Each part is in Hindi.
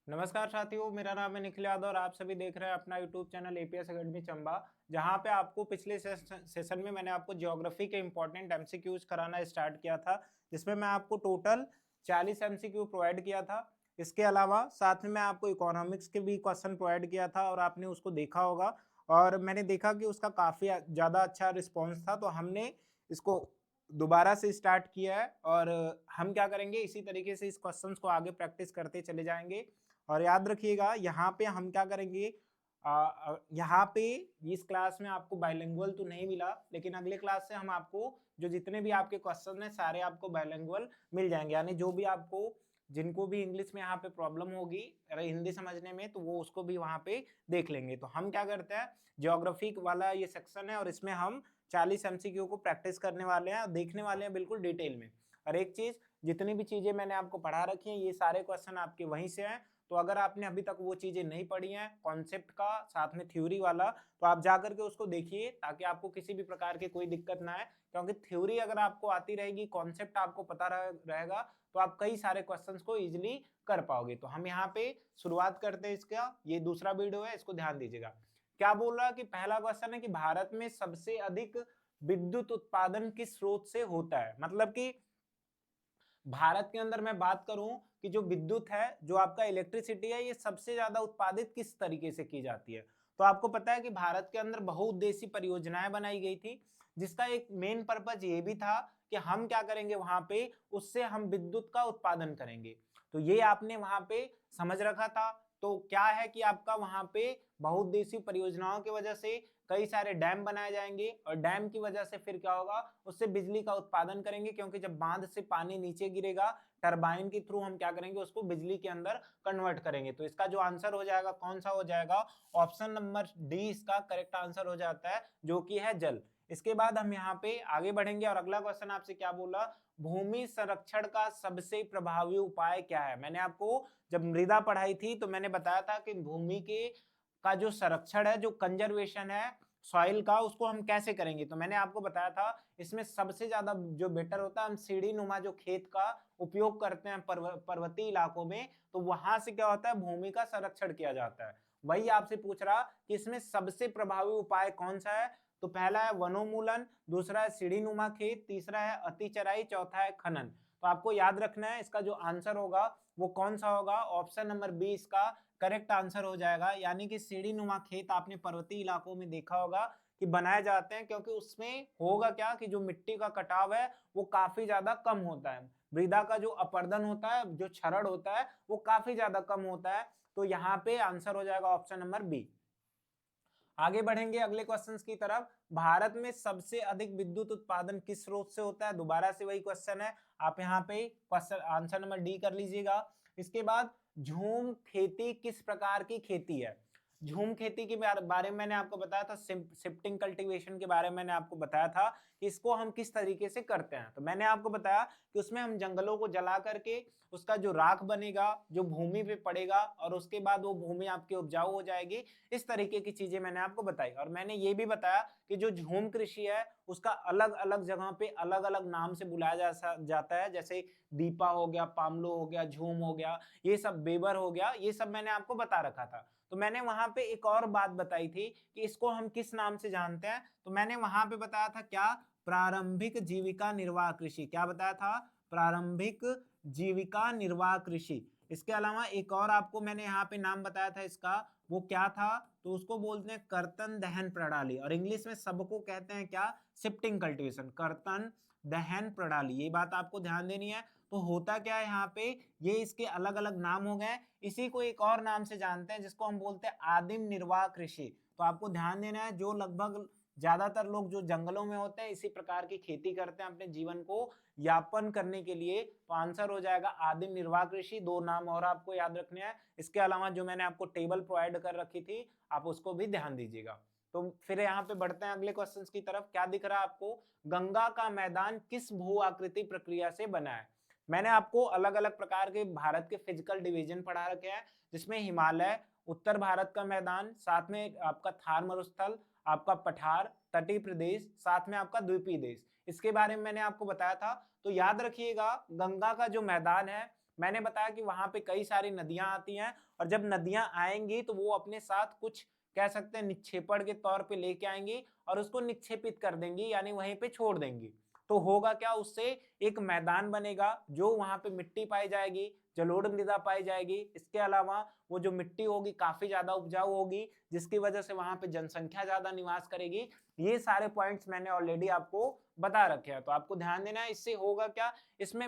नमस्कार साथियों, मेरा नाम है निखिल यादव और आप सभी देख रहे हैं अपना YouTube channel APS academy Chamba. जहां पे आपको पिछले सेशन में मैंने आपको ज्योग्राफी के इंपॉर्टेंट एमसीक्यूज कराना स्टार्ट किया था, जिसमें मैं आपको टोटल 40 एमसीक्यू प्रोवाइड किया था। इसके अलावा साथ में मैं आपको इकोनॉमिक्स के भी क्वेश्चन प्रोवाइड किया था और आपने उसको देखा होगा और मैंने देखा कि उसका काफ़ी ज़्यादा अच्छा रिस्पॉन्स था, तो हमने इसको दोबारा से स्टार्ट किया है और हम क्या करेंगे, इसी तरीके से इस क्वेश्चंस को आगे प्रैक्टिस करते चले जाएंगे। और याद रखिएगा यहाँ पे हम क्या करेंगे, यहाँ पे इस क्लास में आपको बाइलिंगुअल तो नहीं मिला, लेकिन अगले क्लास से हम आपको जो जितने भी आपके क्वेश्चन हैं सारे आपको बाइलिंगुअल मिल जाएंगे। यानी जो भी आपको जिनको भी इंग्लिश में यहाँ पे प्रॉब्लम होगी अरे हिंदी समझने में, तो वो उसको भी वहाँ पे देख लेंगे। तो हम क्या करते हैं, ज्योग्राफी वाला ये सेक्शन है और इसमें हम 40 एमसीक्यू को प्रैक्टिस करने वाले हैं और देखने वाले हैं बिल्कुल डिटेल में। और एक चीज, जितनी भी चीजें मैंने आपको पढ़ा रखी हैं ये सारे क्वेश्चन आपके वहीं से हैं। तो अगर आपने अभी तक वो चीजें नहीं पढ़ी हैं, कॉन्सेप्ट का साथ में थ्योरी वाला, तो आप जा करके उसको देखिए ताकि आपको किसी भी प्रकार की कोई दिक्कत ना आए। क्योंकि थ्योरी अगर आपको आती रहेगी, कॉन्सेप्ट आपको पता रहेगा, तो आप कई सारे क्वेश्चंस को इजीली कर पाओगे। तो हम यहाँ पे शुरुआत करते हैं इसका, ये दूसरा वीडियो है, इसको ध्यान दीजिएगा। क्या बोल रहा है कि पहला क्वेश्चन है कि भारत में सबसे अधिक विद्युत उत्पादन किस स्रोत से होता है। मतलब कि भारत के अंदर मैं बात करूं कि जो विद्युत है, जो आपका इलेक्ट्रिसिटी है, ये सबसे ज्यादा उत्पादित किस तरीके से की जाती है। तो आपको पता है कि भारत के अंदर बहुउद्देशीय परियोजनाएं बनाई गई थी, जिसका एक मेन पर्पज ये भी था कि हम क्या करेंगे वहां पे, उससे हम विद्युत का उत्पादन करेंगे। तो ये आपने वहां पे समझ रखा था। तो क्या है कि आपका वहां पे बहुउद्देशीय परियोजनाओं की वजह से कई सारे डैम बनाए जाएंगे और डैम की वजह से फिर क्या होगा, उससे बिजली का उत्पादन करेंगे। क्योंकि जब बांध से पानी नीचे गिरेगा, टरबाइन के थ्रू हम क्या करेंगे, उसको बिजली के अंदर कन्वर्ट करेंगे। तो इसका जो आंसर हो जाएगा, कौन सा हो जाएगा, ऑप्शन नंबर डी इसका करेक्ट आंसर हो जाता है, जो कि है जल। इसके बाद हम यहाँ पे आगे बढ़ेंगे और अगला क्वेश्चन आपसे क्या बोला, भूमि संरक्षण का सबसे प्रभावी उपाय क्या है। मैंने आपको जब मृदा पढ़ाई थी तो मैंने बताया था कि भूमि के का जो संरक्षण है, जो कंजर्वेशन है सॉइल का, उसको हम कैसे करेंगे। तो मैंने आपको बताया था इसमें सबसे ज्यादा जो बेटर होता है, हम सीढ़ी नुमा जो खेत का उपयोग करते हैं पर्वतीय इलाकों में, तो वहां से क्या होता है, भूमि का संरक्षण किया जाता है। वही आपसे पूछ रहा कि इसमें सबसे प्रभावी उपाय कौन सा है। तो पहला है वनोन्मूलन, दूसरा है सीढ़ी नुमा खेत, तीसरा है अति चराई, चौथा है खनन। तो आपको याद रखना है इसका जो आंसर होगा वो कौन सा होगा, ऑप्शन नंबर बी इसका करेक्ट आंसर हो जाएगा। यानी कि सीढ़ी नुमा खेत आपने पर्वतीय इलाकों में देखा होगा कि बनाए जाते हैं, क्योंकि उसमें होगा क्या कि जो मिट्टी का कटाव है वो काफी ज्यादा कम होता है, मृदा का जो अपर्दन होता है, जो क्षरण होता है, वो काफी ज्यादा कम होता है। तो यहाँ पे आंसर हो जाएगा ऑप्शन नंबर बी। आगे बढ़ेंगे अगले क्वेश्चंस की तरफ। भारत में सबसे अधिक विद्युत उत्पादन किस स्रोत से होता है। दोबारा से वही क्वेश्चन है, आप यहाँ पे क्वेश्चन आंसर नंबर डी कर लीजिएगा। इसके बाद झूम खेती किस प्रकार की खेती है। झूम खेती के बारे में मैंने आपको बताया था, शिफ्टिंग कल्टीवेशन के बारे में मैंने आपको बताया था कि इसको हम किस तरीके से करते हैं। तो मैंने आपको बताया कि उसमें हम जंगलों को जला करके उसका जो राख बनेगा जो भूमि पे पड़ेगा और उसके बाद वो भूमि आपकी उपजाऊ हो जाएगी। इस तरीके की चीजें मैंने आपको बताई। और मैंने ये भी बताया कि जो झूम कृषि है उसका अलग अलग जगह पे अलग अलग नाम से बुलाया जाता है। जैसे दीपा हो गया, पामलो हो गया, झूम हो गया, ये सब बेबर हो गया, ये सब मैंने आपको बता रखा था। तो मैंने वहां पे एक और बात बताई थी कि इसको हम किस नाम से जानते हैं। तो मैंने वहां पे बताया था क्या, प्रारंभिक जीविका निर्वाह कृषि। क्या बताया था, प्रारंभिक जीविका निर्वाह कृषि। इसके अलावा एक और आपको मैंने यहाँ पे नाम बताया था इसका, वो क्या था, तो उसको बोलते हैं कर्तन दहन प्रणाली, और इंग्लिश में सबको कहते हैं क्या, शिफ्टिंग कल्टीवेशन, कर्तन दहन प्रणाली। ये बात आपको ध्यान देनी है। तो होता क्या है यहाँ पे, ये इसके अलग अलग नाम हो गए, इसी को एक और नाम से जानते हैं जिसको हम बोलते हैं आदिम निर्वाह कृषि। तो आपको ध्यान देना है, जो लगभग ज्यादातर लोग जो जंगलों में होते हैं इसी प्रकार की खेती करते हैं अपने जीवन को यापन करने के लिए। तो आंसर हो जाएगा आदिम निर्वाह कृषि। दो नाम और आपको याद रखने हैं, इसके अलावा जो मैंने आपको टेबल प्रोवाइड कर रखी थी आप उसको भी ध्यान दीजिएगा। तो फिर यहाँ पे बढ़ते हैं अगले क्वेश्चंस की तरफ। क्या दिख रहा है आपको, गंगा का मैदान किस भू आकृति प्रक्रिया से बना है। मैंने आपको अलग अलग प्रकार के भारत के फिजिकल डिवीजन पढ़ा रखे हैं, जिसमें हिमालय, उत्तर भारत का मैदान, साथ में आपका थार मरुस्थल, आपका पठार, तटीय प्रदेश, साथ में आपका द्वीपीय देश, इसके बारे में मैंने आपको बताया था। तो याद रखिएगा गंगा का जो मैदान है मैंने बताया कि वहां पे कई सारी नदियां आती हैं, और जब नदियां आएंगी तो वो अपने साथ कुछ कह सकते हैं निक्षेपण के तौर पे लेके आएंगी और उसको निक्षेपित कर देंगी, यानी वहीं पे छोड़ देंगी। तो होगा क्या, उससे एक मैदान बनेगा, जो वहां पे मिट्टी पाई जाएगी, जलोढ़ मृदा पाई जाएगी। इसके अलावा वो जो मिट्टी होगी काफी ज्यादा उपजाऊ होगी, जिसकी वजह से वहां पे जनसंख्या ज्यादा निवास करेगी। ये सारे पॉइंट्स मैंने ऑलरेडी आपको बता रखे हैं, तो आपको ध्यान देना है। इससे होगा क्या, इसमें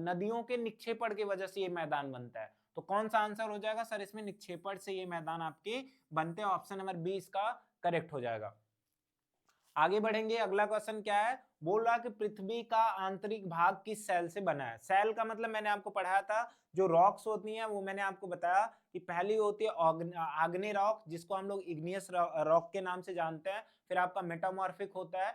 नदियों के निक्षेपण की वजह से ये मैदान बनता है। तो कौन सा आंसर हो जाएगा सर, इसमें निक्षेपण से ये मैदान आपके बनते हैं। ऑप्शन नंबर 20 का करेक्ट हो जाएगा। आगे बढ़ेंगे, अगला क्वेश्चन क्या है, बोल रहा कि पृथ्वी का आंतरिक भाग किस सेल से बना है। सेल का मतलब मैंने आपको पढ़ाया था, जो रॉक्स होती हैं वो मैंने आपको बताया कि पहली होती है आग्नेय रॉक, जिसको हम लोग इग्नियस रॉक के नाम से जानते हैं। फिर आपका मेटामॉर्फिक होता है,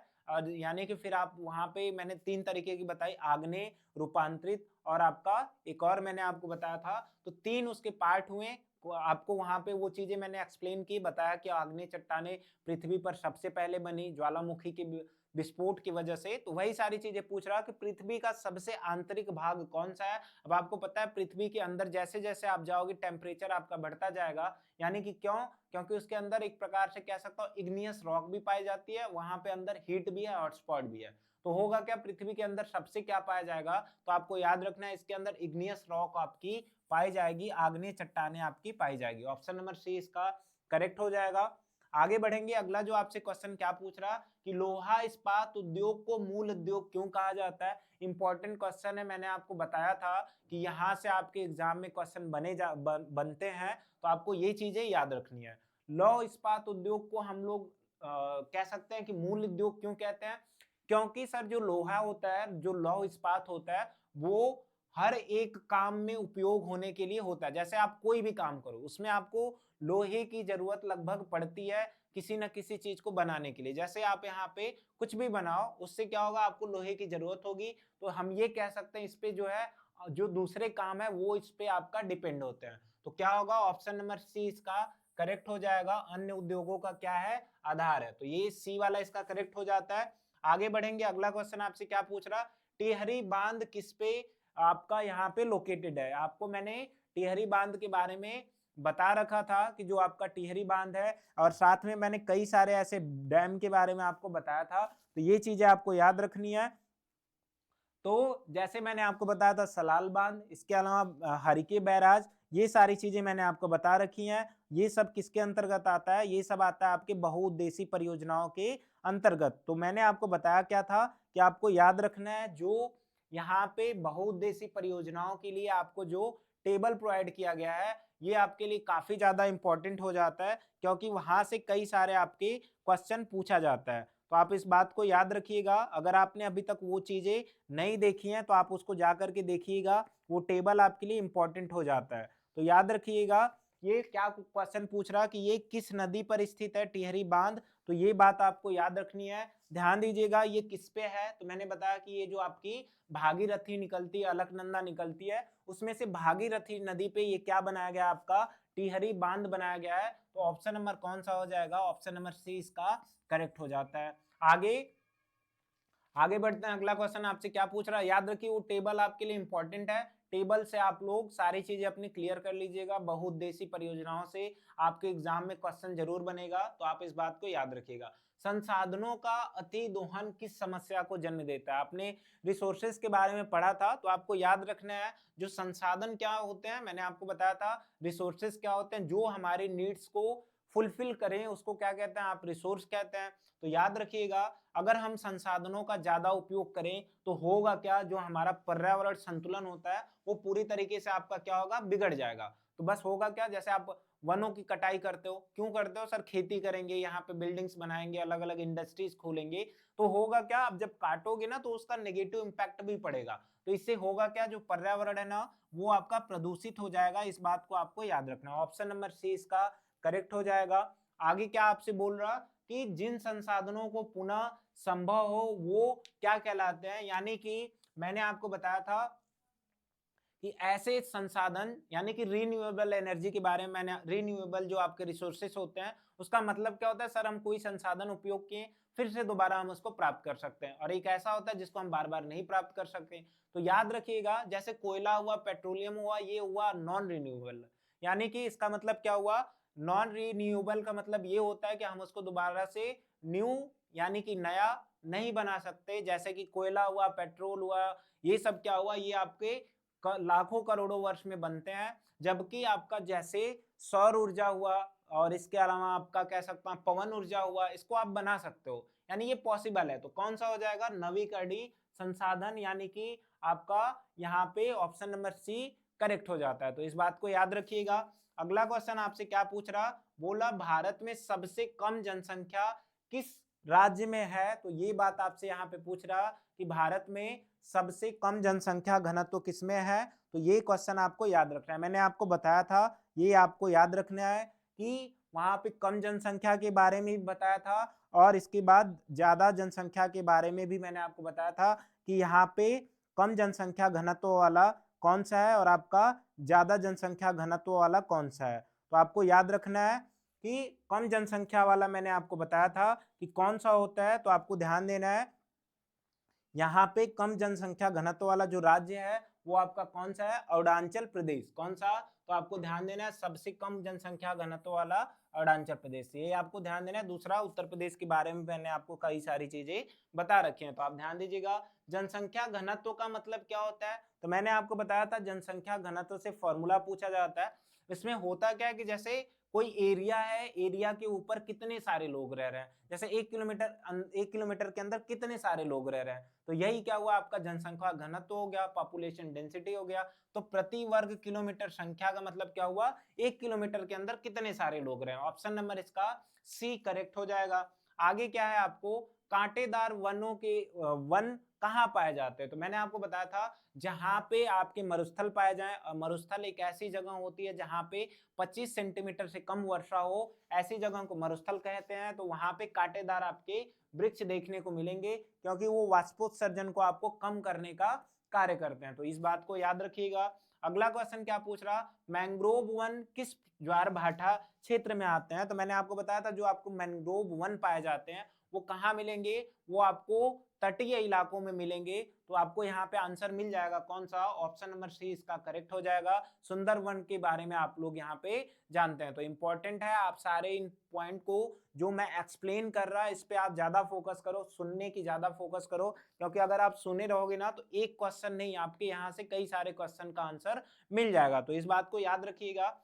यानी कि फिर आप वहां पे मैंने 3 तरीके की बताई, आग्नेय, रूपांतरित और आपका एक और मैंने आपको बताया था। तो 3 उसके पार्ट हुए। आपको वहां पे वो चीजें मैंने एक्सप्लेन की, बताया कि आग्नेय चट्टाने पृथ्वी पर सबसे पहले बनी ज्वालामुखी के विस्फोट की वजह से। तो वही सारी चीजें पूछ रहा कि पृथ्वी का सबसे आंतरिक भाग कौन सा है। अब आपको पता है पृथ्वी के अंदर जैसे जैसे आप जाओगे टेम्परेचर आपका बढ़ता जाएगा, यानी कि क्यों, क्योंकि उसके अंदर एक प्रकार से कह सकता हूँ इग्नियस रॉक भी पाई जाती है, वहां पे अंदर हीट भी है, हॉटस्पॉट भी है। तो होगा क्या, पृथ्वी के अंदर सबसे क्या पाया जाएगा, तो आपको याद रखना है इसके अंदर इग्नियस रॉक आपकी पाई जाएगी, आग्नेय चट्टाने आपकी पाई जाएगी। ऑप्शन नंबर सी इसका करेक्ट हो जाएगा। आगे बढ़ेंगे, अगला जो आपसे क्वेश्चन क्या पूछ रहा कि लोहा इस्पात उद्योग को मूल उद्योग क्यों कहा जाता है। इंपॉर्टेंट क्वेश्चन है, मैंने आपको बताया था कि यहाँ से आपके एग्जाम में क्वेश्चन बनते हैं, तो आपको ये चीजें याद रखनी है। लौह इस्पात उद्योग को हम लोग कह सकते हैं कि मूल उद्योग क्यों कहते हैं, क्योंकि सर जो लोहा होता है, जो लौह इस्पात होता है, वो हर एक काम में उपयोग होने के लिए होता है। जैसे आप कोई भी काम करो उसमें आपको लोहे की जरूरत लगभग पड़ती है किसी न किसी चीज को बनाने के लिए। जैसे आप यहाँ पे कुछ भी बनाओ, उससे क्या होगा, आपको लोहे की जरूरत होगी। तो हम ये कह सकते हैं इस पे जो है, जो दूसरे काम है वो इस पे आपका डिपेंड होते हैं। तो क्या होगा, ऑप्शन नंबर सी इसका करेक्ट हो जाएगा। अन्य उद्योगों का क्या है, आधार है। तो ये सी वाला इसका करेक्ट हो जाता है। आगे बढ़ेंगे, अगला क्वेश्चन आपसे क्या पूछ रहा, टिहरी बांध किस पे आपका यहाँ पे लोकेटेड है। आपको मैंने टिहरी बांध के बारे में बता रखा था कि जो आपका टिहरी बांध है, और साथ में मैंने कई सारे ऐसे डैम के बारे में आपको बताया था। तो ये चीजें आपको याद रखनी है। तो जैसे मैंने आपको बताया था सलाल बांध, इसके अलावा हरिके बैराज, ये सारी चीजें मैंने आपको बता रखी हैं। ये सब किसके अंतर्गत आता है, ये सब आता है आपके बहुउद्देशीय परियोजनाओं के अंतर्गत। तो मैंने आपको बताया क्या था कि आपको याद रखना है, जो यहाँ पे बहुउद्देशीय परियोजनाओं के लिए आपको जो टेबल प्रोवाइड किया गया है, ये आपके लिए काफी ज्यादा इंपॉर्टेंट हो जाता है, क्योंकि वहां से कई सारे आपके क्वेश्चन पूछा जाता है। तो आप इस बात को याद रखिएगा। अगर आपने अभी तक वो चीजें नहीं देखी हैं तो आप उसको जा करके देखिएगा, वो टेबल आपके लिए इंपॉर्टेंट हो जाता है। तो याद रखिएगा, ये क्या क्वेश्चन पूछ रहा कि ये किस नदी पर स्थित है टिहरी बांध, तो ये बात आपको याद रखनी है। ध्यान दीजिएगा ये किस पे है, तो मैंने बताया कि ये जो आपकी भागीरथी निकलती है, अलकनंदा निकलती है, उसमें से भागीरथी नदी पे ये क्या बनाया गया, आपका टिहरी बांध बनाया गया है। तो ऑप्शन नंबर कौन सा हो जाएगा, ऑप्शन नंबर सी इसका करेक्ट हो जाता है। आगे आगे बढ़ते हैं, अगला क्वेश्चन आपसे क्या पूछ रहा है, याद रखिए वो टेबल आपके लिए इंपॉर्टेंट है। टेबल से आप लोग सारी चीजें अपनी क्लियर कर लीजिएगा। बहुउद्देशीय परियोजनाओं से आपके एग्जाम में क्वेश्चन जरूर बनेगा, तो आप इस बात को याद रखिएगा। संसाधनों का अति दोहन किस समस्या को जन्म देता है। आपने रिसोर्सेज के बारे में पढ़ा था, तो आपको याद रखना है जो संसाधन क्या होते हैं। मैंने आपको बताया था रिसोर्सेज क्या होते हैं, जो हमारे नीड्स को फुलफिल करें उसको क्या कहते हैं, आप रिसोर्स कहते हैं। तो याद रखिएगा, अगर हम संसाधनों का ज्यादा उपयोग करें तो होगा क्या, जो हमारा पर्यावरण संतुलन होता है वो पूरी तरीके से आपका क्या होगा, बिगड़ जाएगा। तो बस होगा क्या, जैसे आप वनों की कटाई करते हो, क्यों करते हो सर, खेती करेंगे, यहाँ पे बिल्डिंग्स बनाएंगे, अलग अलग इंडस्ट्रीज खोलेंगे, तो होगा क्या, अब जब काटोगे ना तो उसका नेगेटिव इंपैक्ट भी पड़ेगा। तो इससे होगा क्या, जो पर्यावरण है ना वो आपका प्रदूषित हो जाएगा। इस बात को आपको याद रखना है। ऑप्शन नंबर सी इसका करेक्ट हो जाएगा। आगे क्या आपसे बोल रहा कि जिन संसाधनों को पुनः संभव हो वो क्या कहलाते हैं, यानी कि मैंने आपको बताया था कि ऐसे संसाधन यानी कि रीन्यूएबल एनर्जी के बारे में मैंने, रीन्यूएबल जो आपके रिसोर्सेस होते हैं उसका मतलब क्या होता है सर, हम कोई संसाधन उपयोग किए फिर से दोबारा हम उसको प्राप्त कर सकते हैं, और एक ऐसा होता है जिसको हम बार बार नहीं प्राप्त कर सकते। तो याद रखिएगा, जैसे कोयला हुआ, पेट्रोलियम हुआ, ये हुआ नॉन रिन्यूएबल, यानी कि इसका मतलब क्या हुआ, नॉन रिन्यूएबल का मतलब ये होता है कि हम उसको दोबारा से न्यू यानी कि नया नहीं बना सकते। जैसे कि कोयला हुआ, पेट्रोल हुआ, ये सब क्या हुआ, ये आपके लाखों करोड़ों वर्ष में बनते हैं, जबकि आपका जैसे सौर ऊर्जा हुआ और इसके अलावा आपका कह सकता हूं पवन ऊर्जा हुआ, इसको आप बना सकते हो, यानी ये पॉसिबल है। तो कौन सा हो जाएगा, नवीकरणीय संसाधन, यानी कि आपका यहाँ पे ऑप्शन नंबर सी करेक्ट हो जाता है। तो इस बात को याद रखिएगा। अगला क्वेश्चन आपसे क्या पूछ रहा, बोला भारत में सबसे कम जनसंख्या किस राज्य में है। तो ये बात आपसे यहाँ पे पूछ रहा कि भारत में सबसे कम जनसंख्या घनत्व किसमें है। तो ये क्वेश्चन आपको याद रखना है, मैंने आपको बताया था, ये आपको याद रखना है कि वहां पे कम जनसंख्या के बारे में भी बताया था, और इसके बाद ज्यादा जनसंख्या के बारे में भी मैंने आपको बताया था कि यहाँ पे कम जनसंख्या घनत्व वाला कौन सा है और आपका ज्यादा जनसंख्या घनत्व वाला कौन सा है। तो आपको याद रखना है कि कम जनसंख्या वाला मैंने आपको बताया था कि कौन सा होता है। तो आपको ध्यान देना है, यहाँ पे कम जनसंख्या घनत्व वाला जो राज्य है वो आपका कौन सा है, अरुणाचल प्रदेश। कौन सा, तो आपको ध्यान देना है सबसे कम जनसंख्या घनत्व वाला अरुणाचल प्रदेश, ये आपको ध्यान देना है। दूसरा, उत्तर प्रदेश के बारे में मैंने आपको कई सारी चीजें बता रखी हैं, तो आप ध्यान दीजिएगा। जनसंख्या घनत्व का मतलब क्या होता है, तो मैंने आपको बताया था जनसंख्या घनत्व से फॉर्मूला पूछा जाता है। इसमें होता क्या है कि जैसे कोई एरिया है, एरिया के ऊपर कितने सारे लोग रह रहे हैं, जैसे 1 किलोमीटर के अंदर कितने सारे लोग रह रहे हैं, तो यही क्या हुआ, आपका जनसंख्या घनत्व हो गया, पॉपुलेशन डेंसिटी हो गया। तो प्रति वर्ग किलोमीटर संख्या का मतलब क्या हुआ, 1 किलोमीटर के अंदर कितने सारे लोग रहे हैं। ऑप्शन नंबर इसका सी करेक्ट हो जाएगा। आगे क्या है, आपको कांटेदार वनों के वन कहाँ पाए जाते हैं। तो मैंने आपको बताया था जहां पे आपके मरुस्थल पाए जाएं, और मरुस्थल एक ऐसी जगह होती है जहां पे 25 सेंटीमीटर से कम वर्षा हो, ऐसी जगह को मरुस्थल कहते हैं। तो वहां पे कांटेदार आपके वृक्ष देखने को मिलेंगे, क्योंकि वो वाष्पोत्सर्जन को आपको कम करने का कार्य करते हैं। तो इस बात को याद रखिएगा। अगला क्वेश्चन क्या पूछ रहा, मैंग्रोव वन किस ज्वार भाटा क्षेत्र में आते हैं। तो मैंने आपको बताया था जो आपको मैंग्रोव वन पाए जाते हैं वो कहाँ मिलेंगे, वो आपको तटीय इलाकों में मिलेंगे। तो आपको यहाँ पे आंसर मिल जाएगा कौन सा, ऑप्शन नंबर सी इसका करेक्ट हो जाएगा। सुंदरवन के बारे में आप लोग यहाँ पे जानते हैं। तो इंपॉर्टेंट है, आप सारे इन पॉइंट को जो मैं एक्सप्लेन कर रहा है इस पे आप ज्यादा फोकस करो, सुनने की ज्यादा फोकस करो, क्योंकि अगर आप सुने रहोगे ना तो एक क्वेश्चन नहीं, आपके यहाँ से कई सारे क्वेश्चन का आंसर मिल जाएगा। तो इस बात को याद रखिएगा।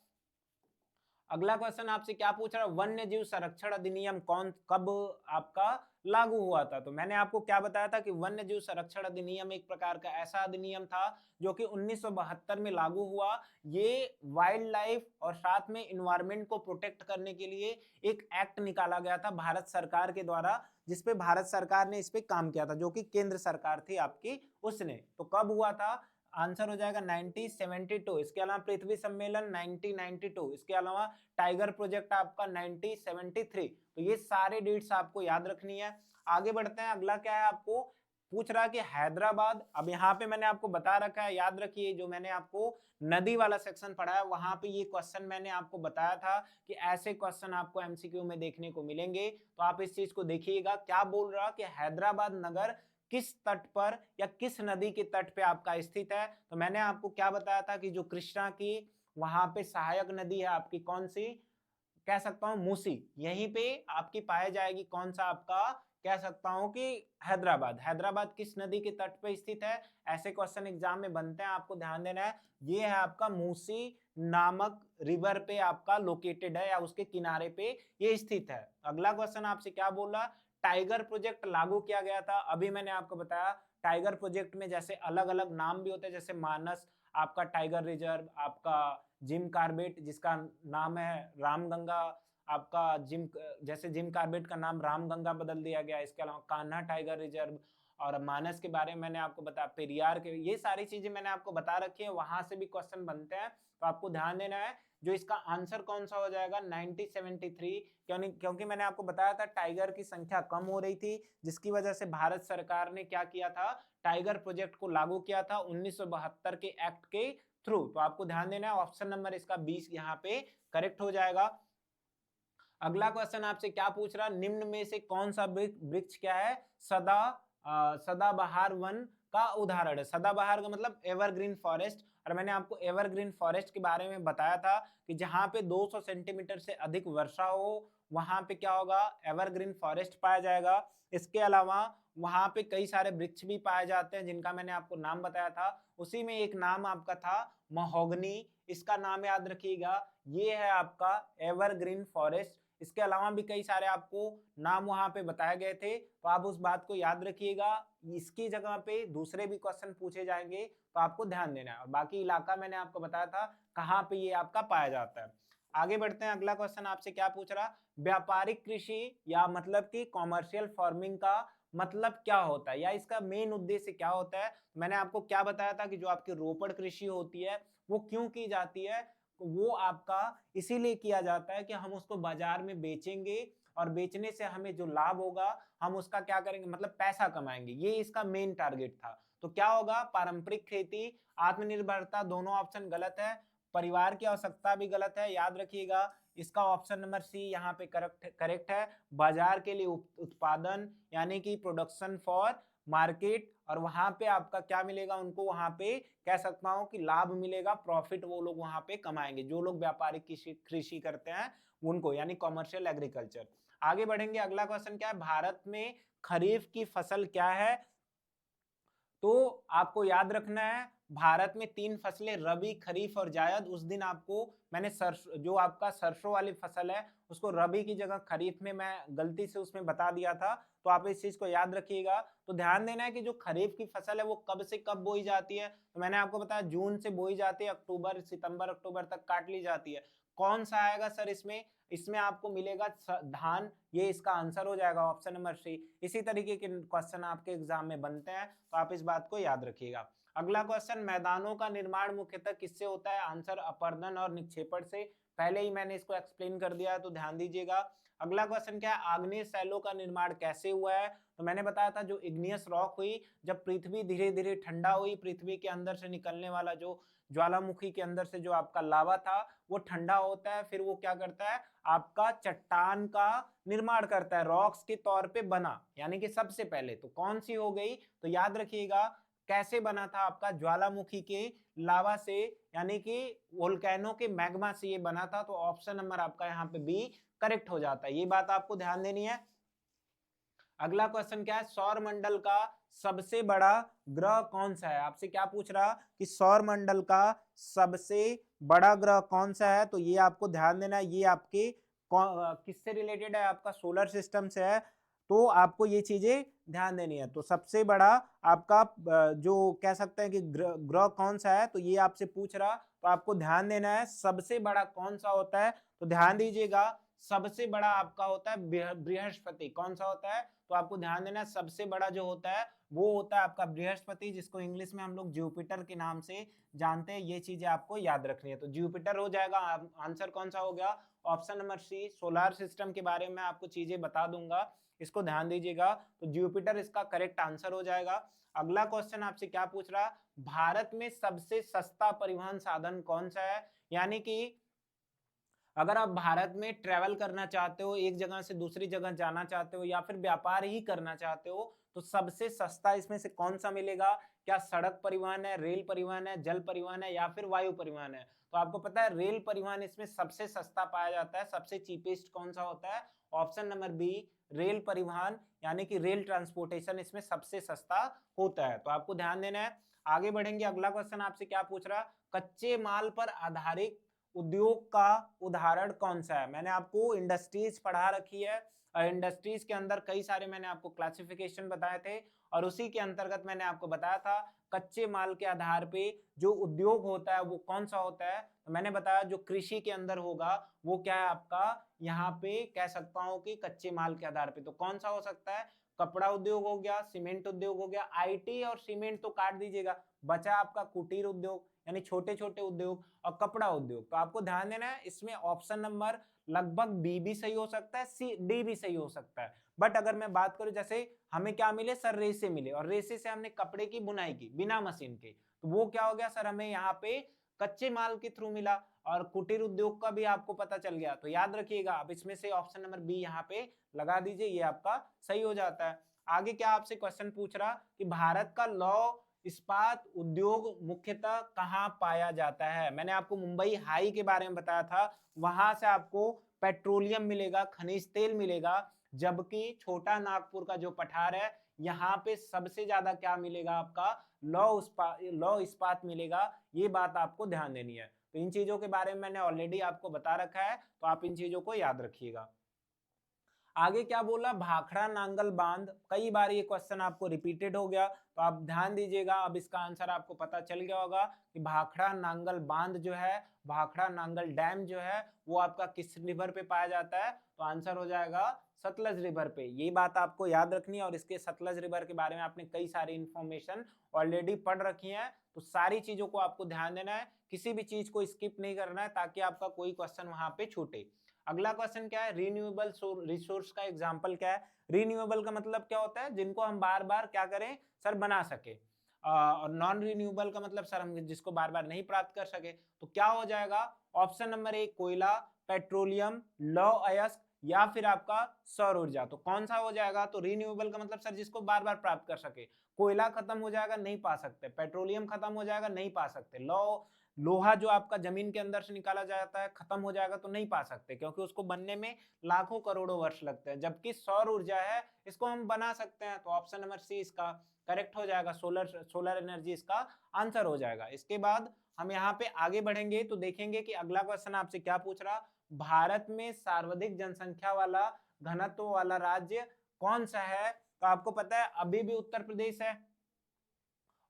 अगला क्वेश्चन आपसे क्या पूछ रहा है, वन्य जीव संरक्षण अधिनियम कब आपका लागू हुआ था। तो मैंने आपको क्या बताया था कि वन्य जीव संरक्षण अधिनियम एक प्रकार का ऐसा अधिनियम था जो कि 1972 में लागू हुआ। ये वाइल्ड लाइफ और साथ में इन्वायरमेंट को प्रोटेक्ट करने के लिए एक एक्ट निकाला गया था भारत सरकार के द्वारा, जिसपे भारत सरकार ने इस पे काम किया था, जो कि केंद्र सरकार थी आपकी उसने। तो कब हुआ था, आंसर हो जाएगा 1972। इसके अलावा पृथ्वी सम्मेलन 1992, इसके अलावा टाइगर प्रोजेक्ट आपका 1973। तो ये सारे डेट्स आपको याद रखनी है। आगे बढ़ते हैं, अगला क्या है, आपको पूछ रहा कि हैदराबाद। अब यहाँ पे मैंने आपको बता रखा है, याद रखिए, जो मैंने आपको नदी वाला सेक्शन पढ़ा है वहां पे ये क्वेश्चन मैंने आपको बताया था कि ऐसे क्वेश्चन आपको एमसीक्यू में देखने को मिलेंगे। तो आप इस चीज को देखिएगा, क्या बोल रहा कि हैदराबाद नगर किस तट पर या किस नदी के तट पे आपका स्थित है। तो मैंने आपको क्या बताया था कि जो कृष्णा की वहां पे सहायक नदी है आपकी, कौन सी, कह सकता हूं मूसी, यहीं पे आपकी पाई जाएगी। कौन सा आपका, कह सकता हूं कि हैदराबाद। हैदराबाद किस नदी के तट पे स्थित है, ऐसे क्वेश्चन एग्जाम में बनते हैं, आपको ध्यान देना है। ये है आपका मूसी नामक रिवर पे आपका लोकेटेड है, या उसके किनारे पे ये स्थित है। अगला क्वेश्चन आपसे क्या बोला, टाइगर प्रोजेक्ट लागू किया गया था। अभी मैंने आपको बताया टाइगर प्रोजेक्ट में जैसे अलग अलग नाम भी होते हैं, जैसे मानस आपका टाइगर रिजर्व, आपका जिम कार्बेट जिसका नाम है रामगंगा, आपका जिम, जैसे जिम कार्बेट का नाम रामगंगा बदल दिया गया। इसके अलावा कान्हा टाइगर रिजर्व, और मानस के बारे में मैंने आपको बताया, पेरियार के, ये सारी चीजें मैंने आपको बता रखी है, वहां से भी क्वेश्चन बनते हैं, तो आपको ध्यान देना है। जो इसका आंसर कौन सा हो जाएगा 1973, क्योंकि मैंने आपको बताया था टाइगर की संख्या कम हो रही थी, जिसकी वजह से भारत सरकार ने क्या किया था, टाइगर प्रोजेक्ट को लागू किया था 1972 के एक्ट के थ्रू। तो आपको ध्यान देना है, ऑप्शन नंबर इसका 20 यहाँ पे करेक्ट हो जाएगा। अगला क्वेश्चन आपसे क्या पूछ रहा, निम्न में से कौन सा वृक्ष क्या है, सदाबहार वन का उदाहरण है। सदाबहार का मतलब एवरग्रीन फॉरेस्ट, और मैंने आपको एवरग्रीन फॉरेस्ट के बारे में बताया था कि जहां पे 200 सेंटीमीटर से अधिक वर्षा हो वहां पे क्या होगा, एवरग्रीन फॉरेस्ट पाया जाएगा। इसके अलावा वहां पे कई सारे वृक्ष भी पाए जाते हैं जिनका मैंने आपको नाम बताया था, उसी में एक नाम आपका था महोगनी, इसका नाम याद रखिएगा, ये है आपका एवरग्रीन फॉरेस्ट। इसके अलावा भी कई सारे आपको नाम वहां पे बताए गए थे, तो आप उस बात को याद रखिएगा, इसकी जगह पे दूसरे भी क्वेश्चन पूछे जाएंगे, तो आपको ध्यान देना है। और बाकी इलाका मैंने आपको बताया था कहाँ पे ये आपका पाया जाता है। आगे बढ़ते हैं, अगला क्वेश्चन आपसे क्या पूछ रहा, व्यापारिक कृषि या मतलब कि कॉमर्शियल फार्मिंग का मतलब क्या होता है, या इसका मेन उद्देश्य क्या होता है। मैंने आपको क्या बताया था कि जो आपकी रोपड़ कृषि होती है वो क्यों की जाती है, वो आपका इसीलिए किया जाता है कि हम उसको बाजार में बेचेंगे और बेचने से हमें जो लाभ होगा हम उसका क्या करेंगे, मतलब पैसा कमाएंगे, ये इसका मेन टारगेट था। तो क्या होगा, पारंपरिक खेती, आत्मनिर्भरता, दोनों ऑप्शन गलत है, परिवार की आवश्यकता भी गलत है, याद रखिएगा इसका ऑप्शन नंबर सी यहाँ पे करेक्ट है, बाजार के लिए उत्पादन यानी कि प्रोडक्शन फॉर मार्केट, और वहां पे आपका क्या मिलेगा उनको, वहां पे कह सकता हूं कि लाभ मिलेगा, प्रॉफिट वो लोग वहां पे कमाएंगे जो लोग व्यापारिक कृषि करते हैं उनको, यानी कॉमर्शियल एग्रीकल्चर। आगे बढ़ेंगे, अगला क्वेश्चन क्या है, भारत में खरीफ की फसल क्या है। तो आपको याद रखना है भारत में 3 फसलें, रबी, खरीफ और जायद। उस दिन आपको मैंने जो आपका सरसों वाली फसल है उसको रबी की जगह खरीफ में मैं गलती से उसमें बता दिया था, तो आप इस चीज को याद रखिएगा। तो ध्यान देना है कि जो खरीफ की फसल है वो कब से कब बोई जाती है, तो मैंने आपको बताया जून से बोई जाती है, अक्टूबर, सितंबर, अक्टूबर तक काट ली जाती है। कौन सा आएगा सर इसमें, इसमें आपको मिलेगा धान, ये इसका आंसर हो जाएगा ऑप्शन नंबर सी। इसी तरीके के क्वेश्चन आपके एग्जाम में बनते हैं, तो आप इस बात को याद रखिएगा। अगला क्वेश्चन, मैदानों का निर्माण मुख्यतः किससे होता है, आंसर अपरदन और निक्षेपण से, पहले ही मैंने इसको एक्सप्लेन कर दिया है, तो ध्यान दीजिएगा। अगला क्वेश्चन क्या है, आग्नेय शैलों का निर्माण कैसे हुआ है, तो मैंने बताया था जो इग्नियस रॉक हुई, जब पृथ्वी धीरे धीरे ठंडा हुई, पृथ्वी के अंदर से निकलने वाला जो ज्वालामुखी के अंदर से जो आपका लावा था वो ठंडा होता है, फिर वो क्या करता है, आपका चट्टान का निर्माण करता है, रॉक्स के तौर पे बना, यानी कि सबसे पहले तो कौन सी हो गई, तो याद रखिएगा कैसे बना था, आपका ज्वालामुखी के लावा से, यानी कि वोल्केनो के मैग्मा से ये बना था। तो ऑप्शन नंबर आपका यहाँ पे बी करेक्ट हो जाता है, ये बात आपको ध्यान देनी है। अगला क्वेश्चन क्या है, सौर मंडल का सबसे बड़ा ग्रह कौन सा है, आपसे क्या पूछ रहा कि सौर मंडल का सबसे बड़ा ग्रह कौन सा है, तो ये आपको ध्यान देना है, ये आपके किससे रिलेटेड है, आपका सोलर सिस्टम से है, तो आपको ये चीजें ध्यान देनी है। तो सबसे बड़ा आपका जो कह सकते हैं कि ग्रह कौन सा है, तो ये आपसे पूछ रहा, तो आपको ध्यान देना है सबसे बड़ा कौन सा होता है, तो ध्यान दीजिएगा सबसे बड़ा आपका होता है बृहस्पति। कौन सा होता है, तो आपको ध्यान देना है सबसे बड़ा जो होता है वो होता है आपका बृहस्पति, जिसको इंग्लिश में हम लोग जुपिटर के नाम से जानते हैं, ये चीजें आपको याद रखनी है। तो जुपिटर हो जाएगा, आंसर कौन सा हो गया, option number C. Solar system के बारे में आपको चीजें बता दूंगा, इसको ध्यान दीजिएगा, तो जुपिटर इसका करेक्ट आंसर हो जाएगा। अगला क्वेश्चन आपसे क्या पूछ रहा, भारत में सबसे सस्ता परिवहन साधन कौन सा है, यानी कि अगर आप भारत में ट्रेवल करना चाहते हो, एक जगह से दूसरी जगह जाना चाहते हो या फिर व्यापार ही करना चाहते हो, तो सबसे सस्ता इसमें से कौन सा मिलेगा, क्या सड़क परिवहन है, रेल परिवहन है, जल परिवहन है या फिर वायु परिवहन है। तो आपको पता है रेल परिवहन इसमें सबसे सस्ता पाया जाता है, सबसे चीपेस्ट कौन सा होता है, ऑप्शन नंबर बी रेल परिवहन, यानी कि रेल ट्रांसपोर्टेशन इसमें सबसे सस्ता होता है, तो आपको ध्यान देना है। आगे बढ़ेंगे, अगला क्वेश्चन आपसे क्या पूछ रहा, कच्चे माल पर आधारित उद्योग का उदाहरण कौन सा है। मैंने आपको इंडस्ट्रीज पढ़ा रखी है, और इंडस्ट्रीज के अंदर कई सारे मैंने आपको क्लासिफिकेशन बताए थे, और उसी के अंतर्गत मैंने आपको बताया था कच्चे माल के आधार पे जो उद्योग होता है वो कौन सा होता है, तो मैंने बताया जो कृषि के अंदर होगा वो क्या है आपका, यहाँ पे कह सकता हूं कि कच्चे माल के आधार पे, तो कौन सा हो सकता है, कपड़ा उद्योग हो गया, सीमेंट उद्योग हो गया, आईटी और सीमेंट तो काट दीजिएगा, बचा आपका कुटीर उद्योग यानी छोटे छोटे उद्योग और कपड़ा उद्योग। तो आपको ध्यान देना है इसमें ऑप्शन नंबर लगभग बी भी सही हो सकता है, सी डी भी सही हो सकता है। बट अगर मैं बात करूं जैसे हमें क्या मिले सर, रेसे मिले और रेसे से हमने कपड़े की बुनाई की बिना मशीन के, तो वो क्या हो गया सर, हमें यहाँ पे कच्चे माल के थ्रू मिला। और कुटीर उद्योग का भी आपको पता चल गया, तो याद रखिएगा आप इसमें से ऑप्शन नंबर बी यहाँ पे लगा दीजिए, ये आपका सही हो जाता है। आगे क्या आपसे क्वेश्चन पूछ रहा कि भारत का लौह इस्पात उद्योग मुख्यतः कहाँ पाया जाता है। मैंने आपको मुंबई हाई के बारे में बताया था, वहां से आपको पेट्रोलियम मिलेगा, खनिज तेल मिलेगा, जबकि छोटा नागपुर का जो पठार है यहाँ पे सबसे ज्यादा क्या मिलेगा, आपका लौह इस्पात मिलेगा। ये बात आपको ध्यान देनी है। तो इन चीजों के बारे में मैंने ऑलरेडी आपको बता रखा है, तो आप इन चीजों को याद रखिएगा। आगे क्या बोला, भाखड़ा नांगल बांध, कई बार ये क्वेश्चन आपको रिपीटेड हो गया, तो आप ध्यान दीजिएगा। अब इसका आंसर आपको पता चल गया होगा कि भाखड़ा नांगल बांध जो है, भाखड़ा नांगल डैम जो है, वो आपका किस रिवर पे पाया जाता है, तो आंसर हो जाएगा सतलज रिवर पे। ये बात आपको याद रखनी है, और इसके सतलज रिवर के बारे में आपने कई सारी इंफॉर्मेशन ऑलरेडी पढ़ रखी है, तो सारी चीजों को आपको ध्यान देना है, किसी भी चीज को स्किप नहीं करना है ताकि आपका कोई क्वेश्चन वहां पे छूटे। अगला क्वेश्चन क्या है, रिन्यूएबल रिसोर्स का एग्जांपल क्या है। रिन्यूएबल का मतलब क्या होता है, जिनको हम बार बार क्या करें सर, बना सके। और नॉन रिन्यूएबल का मतलब सर, हम जिसको बार बार नहीं प्राप्त कर सके। तो क्या हो जाएगा, ऑप्शन नंबर ए कोयला, पेट्रोलियम, लौह अयस्क या फिर आपका सौर ऊर्जा। तो कौन सा हो जाएगा, तो रिन्यूएबल का मतलब सर जिसको बार बार प्राप्त कर सके। कोयला खत्म हो जाएगा, नहीं पा सकते। पेट्रोलियम खत्म हो जाएगा, नहीं पा सकते। लोहा जो आपका जमीन के अंदर से निकाला जाता है खत्म हो जाएगा, तो नहीं पा सकते, क्योंकि उसको बनने में लाखों करोड़ों वर्ष लगते हैं। जबकि सौर ऊर्जा है, इसको हम बना सकते हैं। तो ऑप्शन नंबर सी इसका करेक्ट हो जाएगा, सोलर एनर्जी इसका आंसर हो जाएगा। इसके बाद हम यहाँ पे आगे बढ़ेंगे तो देखेंगे कि अगला क्वेश्चन आपसे क्या पूछ रहा, भारत में सर्वाधिक जनसंख्या वाला घनत्व वाला राज्य कौन सा है। तो आपको पता है अभी भी उत्तर प्रदेश है,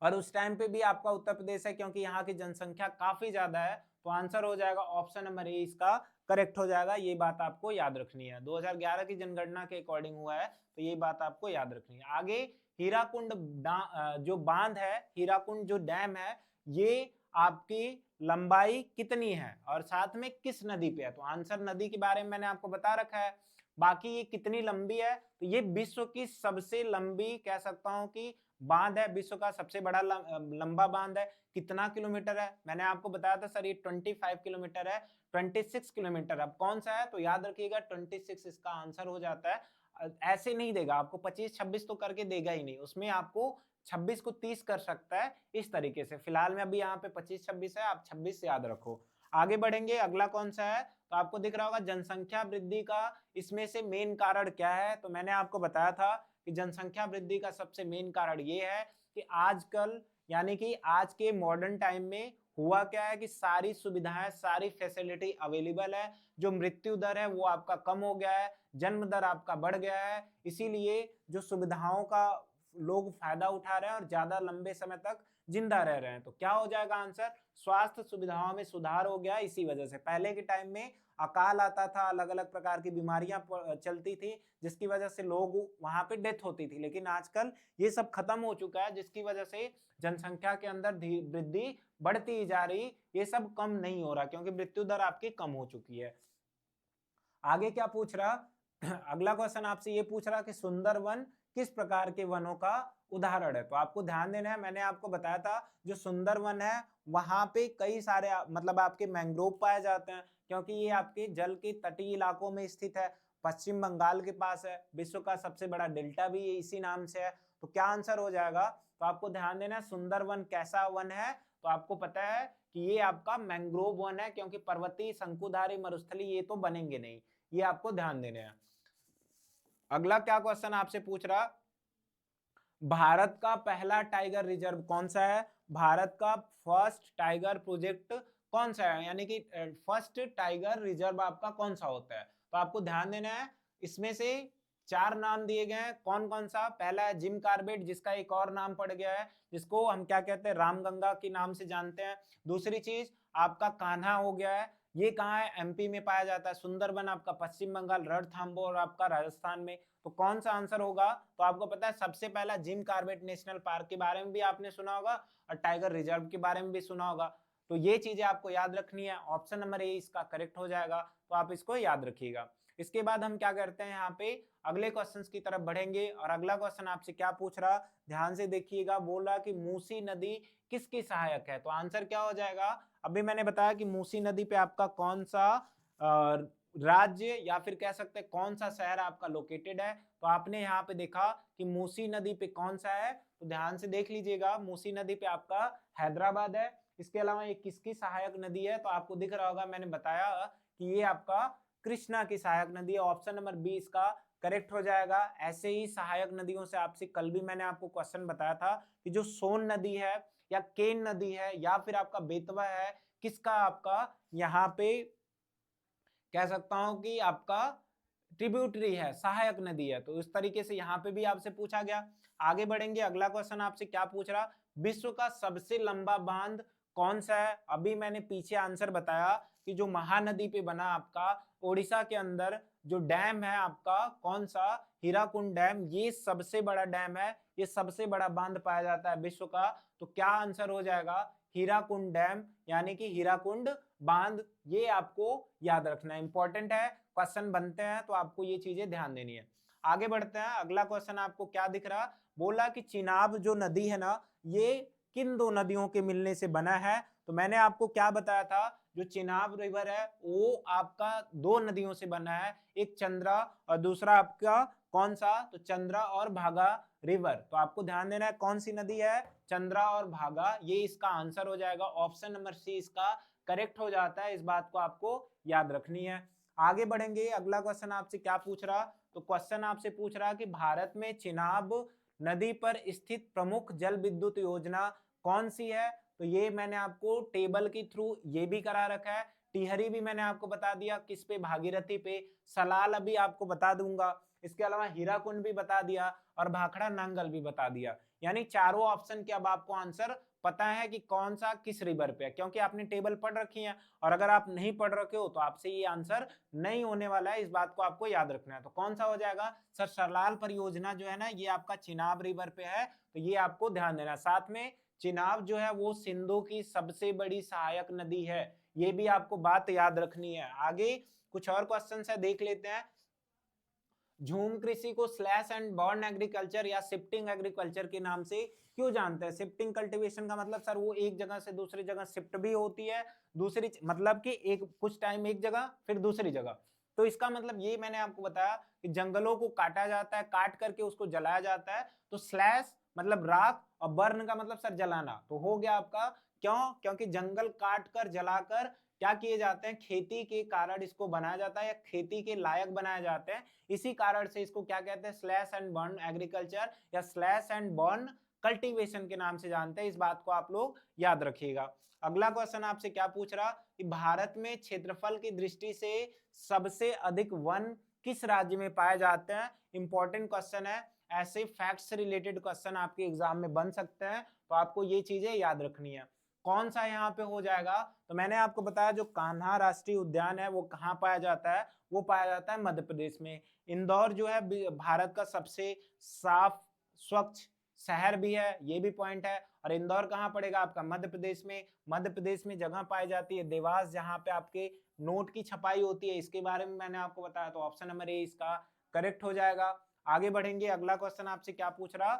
और उस टाइम पे भी आपका उत्तर प्रदेश है, क्योंकि यहाँ की जनसंख्या काफी ज्यादा है। तो आंसर हो जाएगा ऑप्शन नंबर ए इसका करेक्ट हो जाएगा। ये बात आपको याद रखनी है, 2011 की जनगणना के अकॉर्डिंग हुआ है, तो ये बात आपको याद रखनी है। आगे हीराकुंड जो बांध है, हीराकुंड जो डैम है, ये आपकी लंबाई कितनी है और साथ में किस नदी पे है। तो आंसर नदी के बारे में मैंने आपको बता रखा है। बाकी ये कितनी लंबी है, तो ये विश्व की सबसे लंबी कह सकता हूं कि बांध है, विश्व का सबसे बड़ा लंबा बांध है। कितना किलोमीटर है, मैंने आपको बताया था सर ये 25 किलोमीटर है, 26 किलोमीटर। अब कौन सा है, तो याद रखिएगा 26 इसका आंसर हो जाता है। ऐसे नहीं देगा आपको, 25-26 तो करके देगा ही नहीं, उसमें आपको 26 को 30 कर सकता है, इस तरीके से। फिलहाल में अभी यहाँ पे 25-26 है, आप 26 याद रखो। आगे बढ़ेंगे, अगला कौन सा है, तो आपको दिख रहा होगा जनसंख्या वृद्धि का इसमें से मेन कारण क्या है। तो मैंने आपको बताया था कि जनसंख्या वृद्धि का सबसे मेन कारण ये है कि आजकल यानी कि आज के मॉडर्न टाइम में हुआ क्या है कि सारी सुविधाएं, सारी फैसिलिटी अवेलेबल है, जो मृत्यु दर है वो आपका कम हो गया है, जन्म दर आपका बढ़ गया है। इसीलिए जो सुविधाओं का लोग फायदा उठा रहे हैं और ज्यादा लंबे समय तक जिंदा रह रहे हैं। तो क्या हो जाएगा आंसर, स्वास्थ्य सुविधाओं में सुधार हो गया इसी वजह से। पहले के टाइम में अकाल आता था, अलग अलग प्रकार की बीमारियां चलती थी, जिसकी वजह से लोग वहां पे डेथ होती थी। लेकिन आजकल ये सब खत्म हो चुका है, जिसकी वजह से जनसंख्या के अंदर वृद्धि बढ़ती जा रही, ये सब कम नहीं हो रहा, क्योंकि मृत्यु दर आपकी कम हो चुकी है। आगे क्या पूछ रहा अगला क्वेश्चन आपसे ये पूछ रहा कि सुंदर वन किस प्रकार के वनों का उदाहरण है। तो आपको ध्यान देना है, मैंने आपको बताया था जो सुंदर वन है वहां पे कई सारे मतलब आपके मैंग्रोव पाए जाते हैं, क्योंकि ये आपके जल के तटीय इलाकों में स्थित है, पश्चिम बंगाल के पास है। विश्व का सबसे बड़ा डेल्टा भी इसी नाम से है। तो क्या आंसर हो जाएगा, तो आपको ध्यान देना है सुंदर वन कैसा वन है। तो आपको पता है कि ये आपका मैंग्रोव वन है, क्योंकि पर्वतीय, शंकुधारी, मरुस्थली ये तो बनेंगे नहीं, ये आपको ध्यान देने हैं। अगला क्या क्वेश्चन आपसे पूछ रहा, भारत का पहला टाइगर रिजर्व कौन सा है, भारत का फर्स्ट टाइगर प्रोजेक्ट कौन सा है, यानी कि फर्स्ट टाइगर रिजर्व आपका कौन सा होता है। तो आपको ध्यान देना है, इसमें से 4 नाम दिए गए हैं। कौन कौन सा, पहला है जिम कार्बेट, जिसका एक और नाम पड़ गया है, जिसको हम क्या कहते हैं, रामगंगा के नाम से जानते हैं। दूसरी चीज आपका कान्हा हो गया है, ये कहाँ है? एमपी में पाया जाता है। सुंदरबन आपका पश्चिम बंगाल, रणथंबोर आपका राजस्थान में। तो कौन सा आंसर होगा? तो आपको पता है सबसे पहला जिम कॉर्बेट नेशनल पार्क के बारे में भी आपने सुना होगा और टाइगर रिजर्व के बारे में भी सुना होगा। तो ये चीजें आपको याद रखनी है। ऑप्शन नंबर ए इसका करेक्ट हो जाएगा, तो आप इसको याद रखिएगा। इसके बाद हम क्या करते हैं, यहाँ पे अगले क्वेश्चन की तरफ बढ़ेंगे। और अगला क्वेश्चन आपसे क्या पूछ रहा, ध्यान से देखिएगा। बोल रहा कि मूसी नदी किसकी सहायक है? तो आंसर क्या हो जाएगा? अभी मैंने बताया कि मूसी नदी पे आपका कौन सा राज्य या फिर कह सकते हैं कौन सा शहर आपका लोकेटेड है। तो आपने यहाँ पे देखा कि मूसी नदी पे कौन सा है, तो ध्यान से देख लीजिएगा। मूसी नदी पे आपका हैदराबाद है। इसके अलावा ये किसकी सहायक नदी है? तो आपको दिख रहा होगा, मैंने बताया कि ये आपका कृष्णा की सहायक नदी है। ऑप्शन नंबर बी इसका करेक्ट हो जाएगा। ऐसे ही सहायक नदियों से आपसे कल भी मैंने आपको क्वेश्चन बताया था कि जो सोन नदी है या केन नदी है या फिर आपका बेतवा है, किसका आपका यहाँ पे कह सकता हूं कि आपका ट्रिब्यूटरी है, सहायक नदी है। तो इस तरीके से यहाँ पे भी आपसे पूछा गया। आगे बढ़ेंगे, अगला क्वेश्चन आपसे क्या पूछ रहा, विश्व का सबसे लंबा बांध कौन सा है? अभी मैंने पीछे आंसर बताया कि जो महानदी पे बना आपका ओडिशा के अंदर जो डैम है आपका, कौन सा, हीराकुंड डैम, ये सबसे बड़ा डैम है, ये सबसे बड़ा बांध पाया जाता है विश्व का। तो क्या आंसर हो जाएगा? हीराकुंड डैम, यानी कि हीराकुंड बांध। ये आपको याद रखना है, इंपॉर्टेंट है, क्वेश्चन बनते हैं तो आपको ये चीजें ध्यान देनी है। आगे बढ़ते हैं, अगला क्वेश्चन आपको क्या दिख रहा, बोला कि चिनाब जो नदी है ना, ये किन दो नदियों के मिलने से बना है? तो मैंने आपको क्या बताया था, जो चिनाब रिवर है वो आपका दो नदियों से बना है, एक चंद्रा और दूसरा आपका कौन सा, तो चंद्रा और भागा रिवर। तो आपको ध्यान देना है कौन सी नदी है, चंद्रा और भागा, ये इसका आंसर हो जाएगा। ऑप्शन नंबर सी इसका करेक्ट हो जाता है। इस बात को आपको याद रखनी है। आगे बढ़ेंगे, अगला क्वेश्चन आपसे क्या पूछ रहा, तो क्वेश्चन आपसे पूछ रहा कि भारत में चिनाब नदी पर स्थित प्रमुख जल विद्युत योजना कौन सी है? तो ये मैंने आपको टेबल के थ्रू ये भी करा रखा है। टिहरी भी मैंने आपको बता दिया, किस पे, भागीरथी पे। सलाल अभी आपको बता दूंगा। इसके अलावा हीराकुंड भी बता दिया और भाखड़ा नांगल भी बता दिया। यानी चारों ऑप्शन के अब आपको आंसर पता है कि कौन सा किस रिवर पे है, क्योंकि आपने टेबल पढ़ रखी है। और अगर आप नहीं पढ़ रखे हो तो आपसे ये आंसर नहीं होने वाला है, इस बात को आपको याद रखना है। तो कौन सा हो जाएगा सर? सलाल परियोजना जो है ना, ये आपका चिनाब रिवर पे है, तो ये आपको ध्यान देना। साथ में चिनाब जो है वो सिंधु की सबसे बड़ी सहायक नदी है, ये भी आपको बात याद रखनी है। आगे कुछ और क्वेश्चन है, देख लेते हैं। झूम कृषि को स्लैश एंड बर्न एग्रीकल्चर या शिफ्टिंग एग्रीकल्चर के नाम से क्यों जानते हैं? शिफ्टिंग कल्टीवेशन का मतलब सर वो एक जगह से दूसरी जगह शिफ्ट भी होती है, दूसरी मतलब कि एक कुछ टाइम एक जगह फिर दूसरी जगह। तो इसका मतलब ये मैंने आपको बताया कि जंगलों को काटा जाता है, काट करके उसको जलाया जाता है। तो स्लैश मतलब राख और बर्न का मतलब सर जलाना। तो हो गया आपका, क्यों? क्योंकि जंगल काट कर जलाकर क्या किए जाते हैं, खेती के कारण इसको बनाया जाता है या खेती के लायक बनाए जाते हैं। इसी कारण से इसको क्या कहते हैं, स्लैश एंड बर्न एग्रीकल्चर या स्लैश एंड बर्न कल्टीवेशन के नाम से जानते हैं। इस बात को आप लोग याद रखिएगा। अगला क्वेश्चन आपसे क्या पूछ रहा कि भारत में क्षेत्रफल की दृष्टि से सबसे अधिक वन किस राज्य में पाए जाते हैं? इंपॉर्टेंट क्वेश्चन है, ऐसे फैक्ट्स से रिलेटेड क्वेश्चन आपके एग्जाम में बन सकते हैं, तो आपको ये चीजें याद रखनी है। कौन सा यहाँ पे हो जाएगा? तो मैंने आपको बताया जो कान्हा राष्ट्रीय उद्यान है वो कहाँ पाया जाता है, वो पाया जाता है मध्य प्रदेश में। इंदौर जो है भारत का सबसे साफ स्वच्छ शहर भी है, ये भी पॉइंट है। और इंदौर कहाँ पड़ेगा आपका? मध्य प्रदेश में। मध्य प्रदेश में जगह पाई जाती है देवास, जहाँ पे आपके नोट की छपाई होती है, इसके बारे में मैंने आपको बताया। तो ऑप्शन नंबर ए इसका करेक्ट हो जाएगा। आगे बढ़ेंगे, अगला क्वेश्चन आपसे क्या पूछ रहा,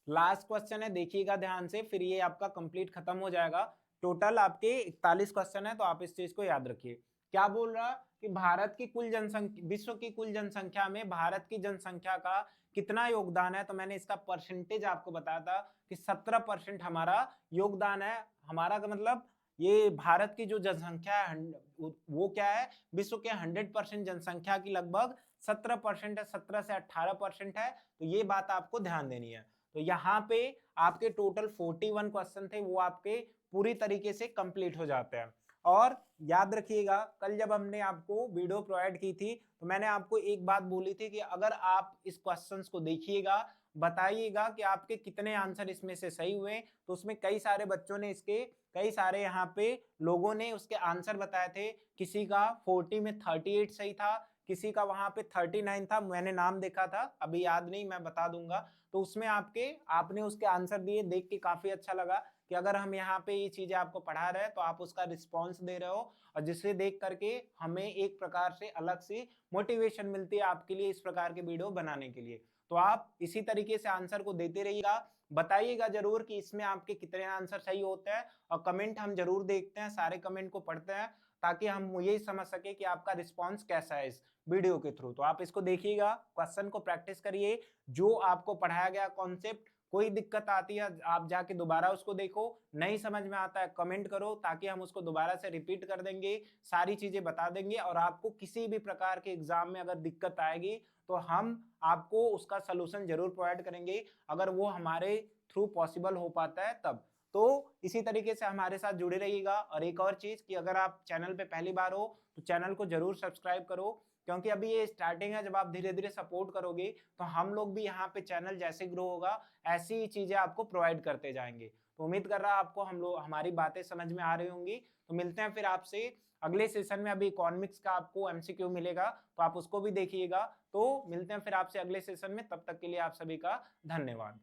लास्ट क्वेश्चन है, देखिएगा ध्यान से, फिर ये आपका कंप्लीट खत्म हो जाएगा। टोटल आपके 41 क्वेश्चन है, तो आप इस चीज को याद रखिए। क्या बोल रहा कि भारत की कुल जनसंख्या, विश्व की कुल जनसंख्या में भारत की जनसंख्या का कितना योगदान है? तो मैंने इसका परसेंटेज आपको बताया था कि 17% हमारा योगदान है। हमारा का मतलब ये भारत की जो जनसंख्या है वो क्या है, विश्व के 100% जनसंख्या की लगभग 17% है, 17 से 18% है। तो ये बात आपको ध्यान देनी है। तो यहाँ पे आपके टोटल 41 क्वेश्चन थे, वो आपके पूरी तरीके से कंप्लीट हो जाते हैं। और याद रखिएगा, कल जब हमने आपको वीडियो प्रोवाइड की थी तो मैंने आपको एक बात बोली थी कि अगर आप इस क्वेश्चंस को देखिएगा, बताइएगा कि आपके कितने आंसर इसमें से सही हुए। तो उसमें कई सारे बच्चों ने इसके, कई सारे यहाँ पे लोगों ने उसके आंसर बताए थे। किसी का 40 में 38 सही था, किसी का वहां पे 39 था, मैंने नाम देखा था, अभी याद नहीं, मैं बता दूंगा। तो उसमें आपने उसके आंसर दिए, देख के काफी अच्छा लगा कि अगर हम यहाँ पे ये चीजें आपको पढ़ा रहे हैं तो आप उसका रिस्पॉन्स दे रहे हो, और जिसे देख करके हमें एक प्रकार से अलग सी मोटिवेशन मिलती है आपके लिए इस प्रकार के वीडियो बनाने के लिए। तो आप इसी तरीके से आंसर को देते रहिएगा, बताइएगा जरूर कि इसमें आपके कितने आंसर सही होते हैं, और कमेंट हम जरूर देखते हैं, सारे कमेंट को पढ़ते हैं, ताकि हम यही समझ सके कि आपका रिस्पॉन्स कैसा है इस वीडियो के थ्रू। तो आप इसको देखिएगा, क्वेश्चन को प्रैक्टिस करिए, जो आपको पढ़ाया गया कॉन्सेप्ट, कोई दिक्कत आती है आप जाके दोबारा उसको देखो, नहीं समझ में आता है कमेंट करो, ताकि हम उसको दोबारा से रिपीट कर देंगे, सारी चीजें बता देंगे, और आपको किसी भी प्रकार के एग्जाम में अगर दिक्कत आएगी तो हम आपको उसका सलूशन जरूर प्रोवाइड करेंगे, अगर वो हमारे थ्रू पॉसिबल हो पाता है तब। तो इसी तरीके से हमारे साथ जुड़े रहिएगा। और एक और चीज कि अगर आप चैनल पे पहली बार हो तो चैनल को जरूर सब्सक्राइब करो, क्योंकि अभी ये स्टार्टिंग है, जब आप धीरे धीरे सपोर्ट करोगे तो हम लोग भी यहाँ पे चैनल जैसे ग्रो होगा ऐसी ही चीजें आपको प्रोवाइड करते जाएंगे। तो उम्मीद कर रहा आपको हम लोग हमारी बातें समझ में आ रही होंगी। तो मिलते हैं फिर आपसे अगले सेशन में। अभी इकोनॉमिक्स का आपको एमसीक्यू मिलेगा, तो आप उसको भी देखिएगा। तो मिलते हैं फिर आपसे अगले सेशन में, तब तक के लिए आप सभी का धन्यवाद।